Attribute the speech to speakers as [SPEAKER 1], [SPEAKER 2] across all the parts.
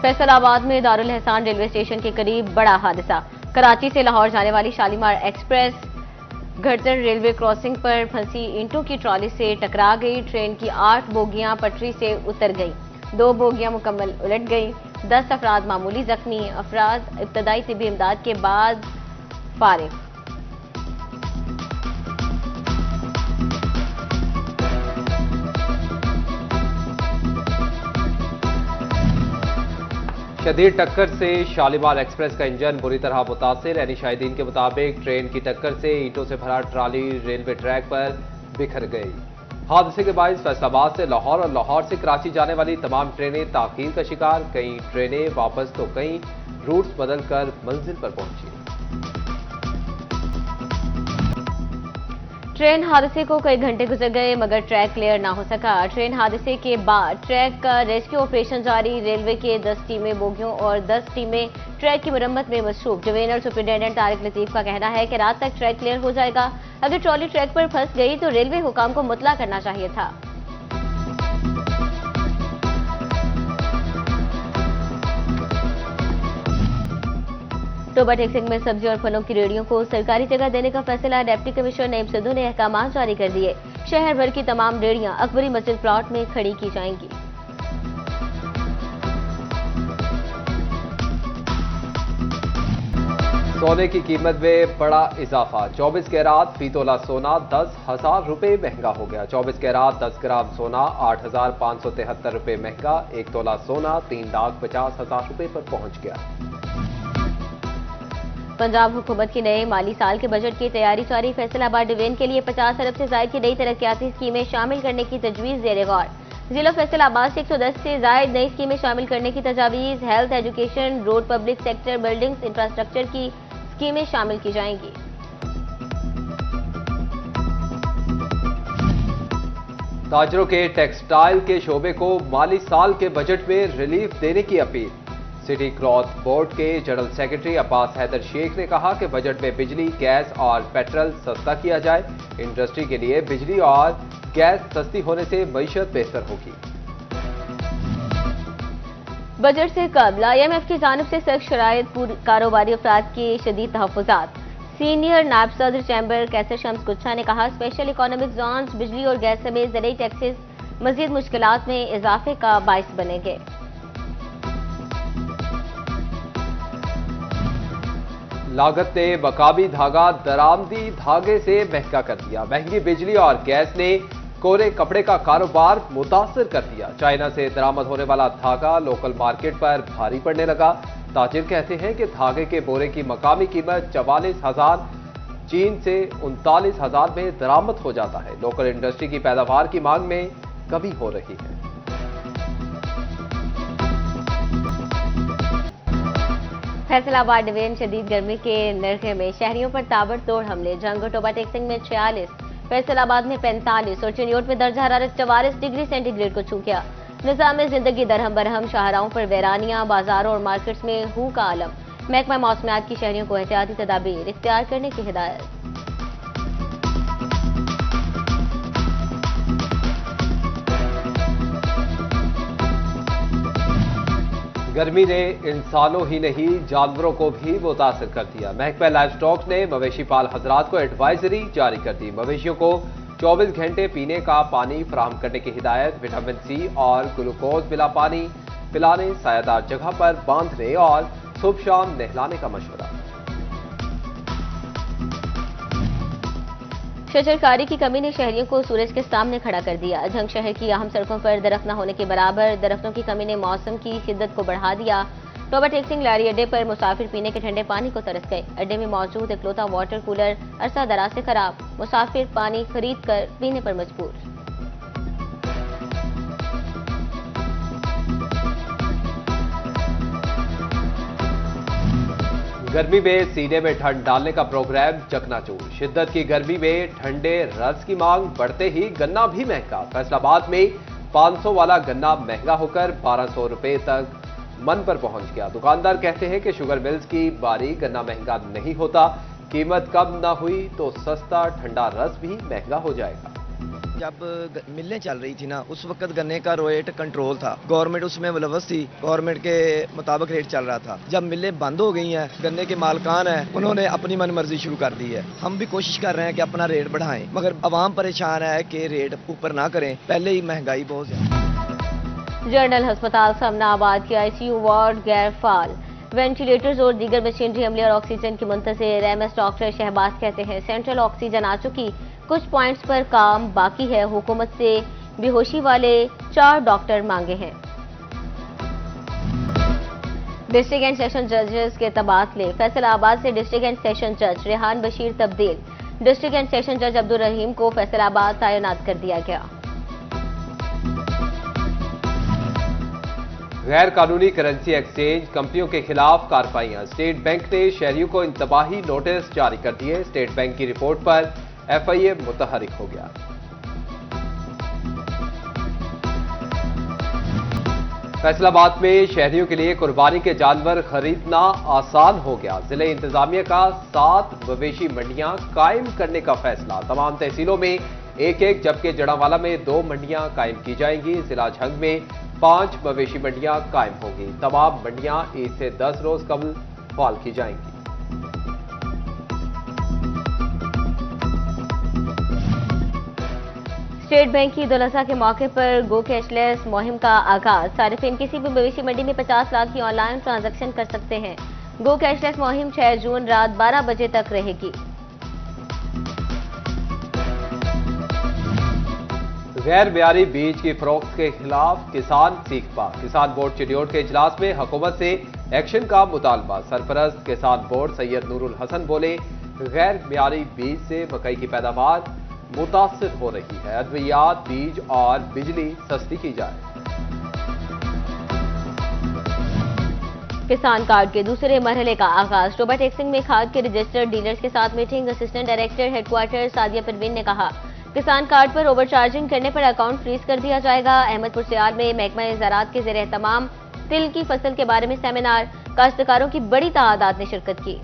[SPEAKER 1] फैसलाबाद में दारुल एहसान railway station के करीब बड़ा हादसा। कराची से लाहौर जाने वाली शालीमार एक्सप्रेस घड़तर रेलवे क्रॉसिंग पर फंसी ईंटों की ट्रॉली से टकरा गई। ट्रेन की 8 बोगियां पटरी से उतर गई, 2 बोगियां मुकम्मल उलट गई। 10 अफराद मामूली जख्मी, अफराद इब्तदाई तिब्बी इमदाद के बाद फारिग।
[SPEAKER 2] शदीद टक्कर से शालीमार एक्सप्रेस का इंजन बुरी तरह मुतासिर। यानी शाहिदीन के मुताबिक ट्रेन की टक्कर से ईंटों से भरा ट्राली रेलवे ट्रैक पर बिखर गई। हादसे के बाद फैसलाबाद से लाहौर और लाहौर से कराची जाने वाली तमाम ट्रेनें ताखीर का शिकार। कई ट्रेनें वापस तो कई रूट्स बदलकर मंजिल पर पहुंची।
[SPEAKER 1] ट्रेन हादसे को कई घंटे गुजर गए मगर ट्रैक क्लियर ना हो सका। ट्रेन हादसे के बाद ट्रैक का रेस्क्यू ऑपरेशन जारी। रेलवे के 10 टीमें बोगियों और 10 टीमें ट्रैक की मरम्मत में मसरूफ। डिवीजनल सुपरिटेंडेंट तारिक लतीफ का कहना है कि रात तक ट्रैक क्लियर हो जाएगा। अगर ट्रॉली ट्रैक पर फंस गई तो रेलवे हुकाम को मुतला करना चाहिए था। टोबा टेक्सिंग में सब्जी और फलों की रेहड़ियों को सरकारी जगह देने का फैसला। डिप्टी कमिश्नर नईम सिद्धू ने अहकाम जारी कर दिए। शहर भर की तमाम रेहड़ियां अकबरी मस्जिद प्लॉट में खड़ी की जाएंगी।
[SPEAKER 2] सोने की कीमत में बड़ा इजाफा। 24 कैरात फी तोला सोना 10,000 रुपए महंगा हो गया। 24 कैरात 10 ग्राम सोना 8,573 रुपए महंगा। 1 तोला सोना 3,50,000 रुपए पर पहुंच गया।
[SPEAKER 1] पंजाब हुकूमत की नए माली साल के बजट की तैयारी जारी। फैसलाबाद डिवीजन के लिए 50 अरब से ज्यादा की नई तरक्याती स्कीमें शामिल करने की तजवीज ज़ेर गौर। जिला फैसलाबाद से 110 से ज्यादा नई स्कीमें शामिल करने की तजावीज। Health, education, road, public sector, buildings, infrastructure की स्कीमें शामिल की जाएंगी।
[SPEAKER 2] ताजरों के टेक्सटाइल के शोबे को माली साल के बजट में रिलीफ देने की अपील। सिटी क्लॉथ बोर्ड के जनरल सेक्रेटरी अब्बास हैदर शेख ने कहा कि बजट में बिजली, गैस और पेट्रोल सस्ता किया जाए। इंडस्ट्री के लिए बिजली और गैस सस्ती होने से मईशत बेहतर होगी।
[SPEAKER 1] बजट से कबल IMF की जानिब से सख्त शराइत कारोबारी अफराद के शदीद तहफ़्फ़ुज़ात। सीनियर नायब सदर चैम्बर कैसर शम्स गुच्छा ने कहा स्पेशल इकोनॉमिक जोन्स बिजली और गैस समेत ज़रूरी टैक्सेस मजीद मुश्किलात में इजाफे का बाइस बनेंगे।
[SPEAKER 2] लागत ने मकामी धागा दरामदी धागे से महंगा कर दिया। महंगी बिजली और गैस ने कोरे कपड़े का कारोबार मुतासर कर दिया। चाइना से दरामद होने वाला धागा लोकल मार्केट पर भारी पड़ने लगा। ताजिर कहते हैं कि धागे के बोरे की मकामी कीमत 44,000 चीन से 39,000 में दरामद हो जाता है। लोकल इंडस्ट्री की पैदावार की मांग में कमी हो रही है।
[SPEAKER 1] फैसलाबाद डिवीजन शदीद गर्मी के नरखे में शहरियों पर ताबड़तोड़ हमले। जंग टोबा टेक्सिंग में 46, फैसलाबाद में 45 और चिन्योट में दर्जा हरारत 44 डिग्री सेंटीग्रेड को छू गया। निजाम जिंदगी दरहम बरहम, शाहराहों पर वैरानियां, बाजारों और मार्केट्स में हू का आलम। महकमा मौसमियात की शहरियों को एहतियाती तदाबीर इख्तियार करने की हिदायत।
[SPEAKER 2] गर्मी ने इंसानों ही नहीं जानवरों को भी मुतासर कर दिया। महकमा लाइफ स्टॉक ने मवेशी पाल हजरात को एडवाइजरी जारी कर दी। मवेशियों को 24 घंटे पीने का पानी फराहम करने की हिदायत। विटामिन C और ग्लूकोज मिला पानी पिलाने, सायादार जगह पर बांधने और सुबह शाम नहलाने का मशवरा।
[SPEAKER 1] शजरकारी की कमी ने शहरियों को सूरज के सामने खड़ा कर दिया। झंग शहर की अहम सड़कों पर दरख्त न होने के बराबर दरख्तों की कमी ने मौसम की शिद्दत को बढ़ा दिया। टोबा टेक्सिंग लारी अड्डे पर मुसाफिर पीने के ठंडे पानी को तरस गए। अड्डे में मौजूद इकलौता वाटर कूलर अरसा दराज से खराब। मुसाफिर पानी खरीद कर पीने पर मजबूर।
[SPEAKER 2] गर्मी में सीने में ठंड डालने का प्रोग्राम चकनाचूर। शिद्दत की गर्मी में ठंडे रस की मांग बढ़ते ही गन्ना भी महंगा। फैसलाबाद में 500 वाला गन्ना महंगा होकर 1200 रुपए तक मन पर पहुंच गया। दुकानदार कहते हैं कि शुगर मिल्स की बारी गन्ना महंगा नहीं होता। कीमत कम न हुई तो सस्ता ठंडा रस भी महंगा हो जाएगा।
[SPEAKER 3] जब मिलें चल रही थी ना, उस वक्त गन्ने का रेट कंट्रोल था, गवर्नमेंट उसमें मुलव्वस थी, गवर्नमेंट के मुताबिक रेट चल रहा था। जब मिलें बंद हो गई हैं, गन्ने के मालकान हैं, उन्होंने अपनी मनमर्जी शुरू कर दी है। हम भी कोशिश कर रहे हैं कि अपना रेट बढ़ाएं, मगर अवाम परेशान है कि रेट ऊपर ना करें, पहले ही महंगाई बहुत ज्यादा।
[SPEAKER 1] जनरल अस्पताल समनाबाद के आईसीयू वार्ड गैर फाल, वेंटिलेटर्स और दीगर मशीनरी अमले और ऑक्सीजन की मुंतजिर। एमएस डॉक्टर शहबाज कहते हैं सेंट्रल ऑक्सीजन आ चुकी, कुछ पॉइंट्स पर काम बाकी है। हुकूमत से बेहोशी वाले 4 डॉक्टर मांगे हैं। डिस्ट्रिक्ट एंड सेशन जजेस के तबादले, फैसलाबाद से डिस्ट्रिक्ट एंड सेशन जज रेहान बशीर तब्दील, डिस्ट्रिक्ट एंड सेशन जज अब्दुल रहीम को फैसलाबाद तैनात कर दिया गया।
[SPEAKER 2] गैर कानूनी करेंसी एक्सचेंज कंपनियों के खिलाफ कार्रवाइयां, स्टेट बैंक ने शहरियों को इंतबाही नोटिस जारी कर दिए। स्टेट बैंक की रिपोर्ट पर एफआईए मुतहरिक हो गया। फैसलाबाद में शहरियों के लिए कुर्बानी के जानवर खरीदना आसान हो गया। जिले इंतजामिया का 7 मवेशी मंडियां कायम करने का फैसला, तमाम तहसीलों में एक, जबकि जड़ावाला में 2 मंडियां कायम की जाएंगी। जिला झंग में 5 मवेशी मंडियां कायम होंगी। तमाम मंडियां ईद से 10 रोज कबल फाल की जाएंगी।
[SPEAKER 1] स्टेट बैंक की दुलसा के मौके पर गो कैशलेस मुहिम का आगाज, सारिफिन किसी भी मवेशी मंडी में 50 लाख की ऑनलाइन ट्रांजैक्शन कर सकते हैं। गो कैशलेस मुहिम 6 जून रात 12 बजे तक रहेगी।
[SPEAKER 2] गैर मियारी बीज की फरोख्त के खिलाफ किसान सीख पा, किसान बोर्ड चिडियोट के इजलास में हुकूमत से एक्शन का मुतालबा। सरपरस्त किसान बोर्ड सैयद नूरुल हसन बोले, गैर मियारी बीज से मकई की पैदावार मुतासिर हो रही है, अद्वियात, बीज और बिजली सस्ती की जाए।
[SPEAKER 1] किसान कार्ड के दूसरे मरहले का आगाज, टोबा टेक्सिंग में खाद के रजिस्टर्ड डीलर्स के साथ meeting. Assistant director headquarter Sadia Parveen ने कहा, किसान कार्ड पर ओवरचार्जिंग करने पर अकाउंट फ्रीज कर दिया जाएगा। अहमदपुर सियाल में महकमा ज़राअत के ज़ेर एहतमाम तिल की फसल के बारे में सेमिनार, काश्तकारों की बड़ी तादाद ने शिरकत की।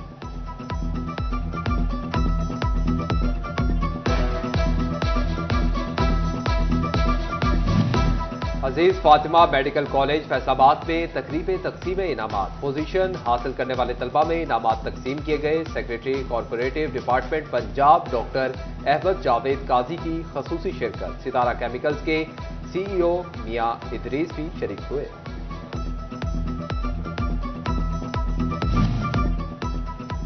[SPEAKER 2] अजीज फातिमा मेडिकल कॉलेज फैसलाबाद में तकरीब तकसीम इनामात, पोजीशन हासिल करने वाले तलबा में इनामात तकसीम किए गए। Secretary corporative department Punjab doctor Ahmad Javed Qazi की खसूसी शिरकत। सितारा केमिकल्स के सीईओ मियां इदरीस भी शरीक हुए।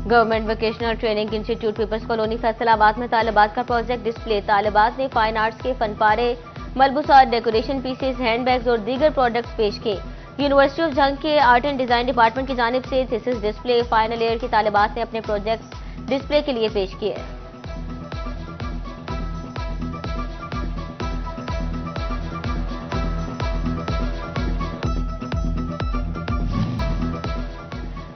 [SPEAKER 1] Government vocational training institute people's colony Faisalabad में तालिबात का प्रोजेक्ट डिस्प्ले। तालिबात ने फाइन आर्ट्स के फनपारे, मलबूसात, डेकोरेशन पीसेस, हैंडबैग्स और दीगर प्रोडक्ट्स पेश किए। यूनिवर्सिटी ऑफ जंग के आर्ट एंड डिजाइन डिपार्टमेंट की जानिब से थीसिस डिस्प्ले फाइनल ईयर की तालिबात ने अपने प्रोजेक्ट्स डिस्प्ले के लिए पेश किए।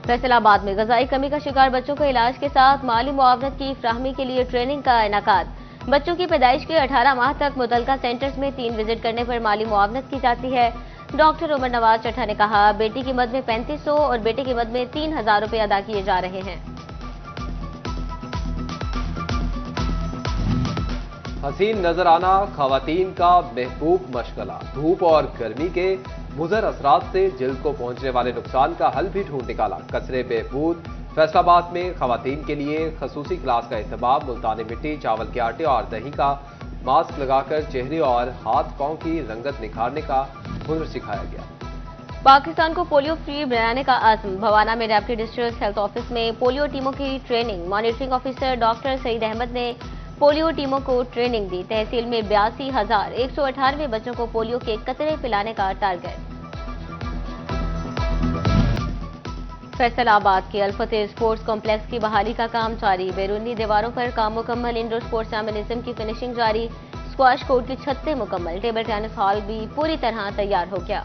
[SPEAKER 1] फैसलाबाद में ग़ज़ाई कमी का शिकार बच्चों को इलाज के साथ माली मुआवनत की फ्राहमी के लिए ट्रेनिंग का इनेकाद। बच्चों की पैदाइश के 18 माह तक मुतलका सेंटर्स में 3 विजिट करने पर माली मुआवनत की जाती है। डॉक्टर उमर नवाज चट्ठा ने कहा, बेटी की मद में 3500 और बेटे की मद में 3000 रुपए अदा किए जा रहे हैं।
[SPEAKER 2] हसीन नजर आना खवातीन का महबूब मशगला। धूप और गर्मी के मुज़र असरात से जिल्द को पहुंचने वाले नुकसान का हल भी ढूंढ निकाला। कसरे बेहबूद फैसलाबाद में खवातीन के लिए खसूसी क्लास का इंतजाम। मुल्तानी मिट्टी, चावल के आटे और दही का मास्क लगाकर चेहरे और हाथ पांव की रंगत निखारने का हुनर सिखाया गया।
[SPEAKER 1] पाकिस्तान को पोलियो फ्री बनाने का आज़म। भवाना में डिप्टी डिस्ट्रिक्ट हेल्थ ऑफिस में पोलियो टीमों की training. Monitoring officer doctor Saeed Ahmed ने पोलियो टीमों को ट्रेनिंग दी। तहसील में 82,198 बच्चों को पोलियो के कतरे पिलाने का टारगेट। फैसलाबाद के अल-फतेह स्पोर्ट्स कॉम्प्लेक्स की बहाली का काम जारी। बैरूनी दीवारों पर काम मुकम्मल। इंडोर स्पोर्ट्स एम्यूनिज्म की फिनिशिंग जारी। स्क्वाश कोर्ट की छतें मुकम्मल। टेबल टेनिस हॉल भी पूरी तरह तैयार हो गया।